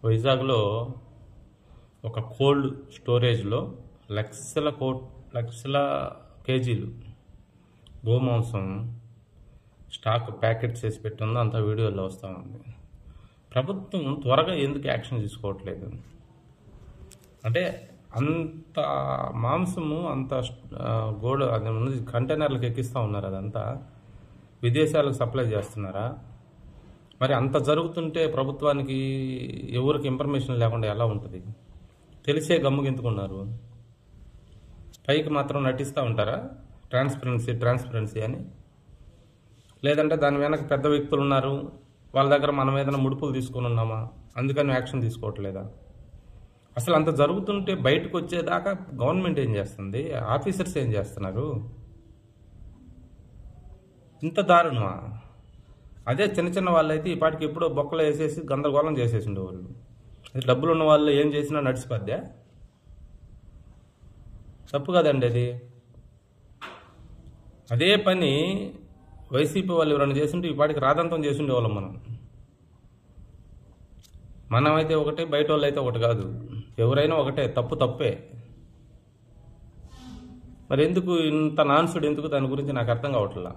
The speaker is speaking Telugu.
వైజాగ్లో ఒక కోల్డ్ స్టోరేజ్లో లక్షల కేజీలు గోమాంసం స్టాక్ ప్యాకెట్ చేసి పెట్టిందో అంత వీడియోలో వస్తూ ఉంది. ప్రభుత్వం త్వరగా ఎందుకు యాక్షన్ తీసుకోవట్లేదు? అంటే అంత మాంసము అంత అది కంటైనర్లకు ఎక్కిస్తూ ఉన్నారు. అదంతా విదేశాలకు సప్లై చేస్తున్నారా? మరి అంత జరుగుతుంటే ప్రభుత్వానికి ఎవరికి ఇన్ఫర్మేషన్ లేకుండా ఎలా ఉంటుంది? తెలిసే గమ్ముగింతుకున్నారు. పైకి మాత్రం నటిస్తూ ఉంటారా ట్రాన్స్పరెన్సీ అని? లేదంటే దాని వెనక పెద్ద వ్యక్తులు ఉన్నారు, వాళ్ళ దగ్గర మనం ఏదైనా ముడుపులు తీసుకొని ఉన్నామా, అందుకని యాక్షన్ తీసుకోవట్లేదా? అసలు అంత జరుగుతుంటే బయటకు వచ్చేదాకా గవర్నమెంట్ ఏం చేస్తుంది? ఆఫీసర్స్ ఏం చేస్తున్నారు? ఇంత దారుణమా? అదే చిన్న చిన్న వాళ్ళు అయితే ఈ పాటికి ఎప్పుడో బొక్కలు వేసేసి గందరగోళం చేసేసి ఉండేవాళ్ళు. డబ్బులు ఉన్న వాళ్ళు ఏం చేసినా నడిచిపోద్దా? తప్పు కదండి అది. అదే పని వైసీపీ వాళ్ళు ఎవరైనా చేస్తుంటే ఈ పాటికి రాదంతం చేసి ఉండేవాళ్ళం మనమైతే ఒకటే, బయట వాళ్ళు అయితే ఒకటి కాదు. ఎవరైనా ఒకటే, తప్పు తప్పే. మరి ఎందుకు ఇంత నాన్సుడు? ఎందుకు? దాని గురించి నాకు అర్థం కావట్లా.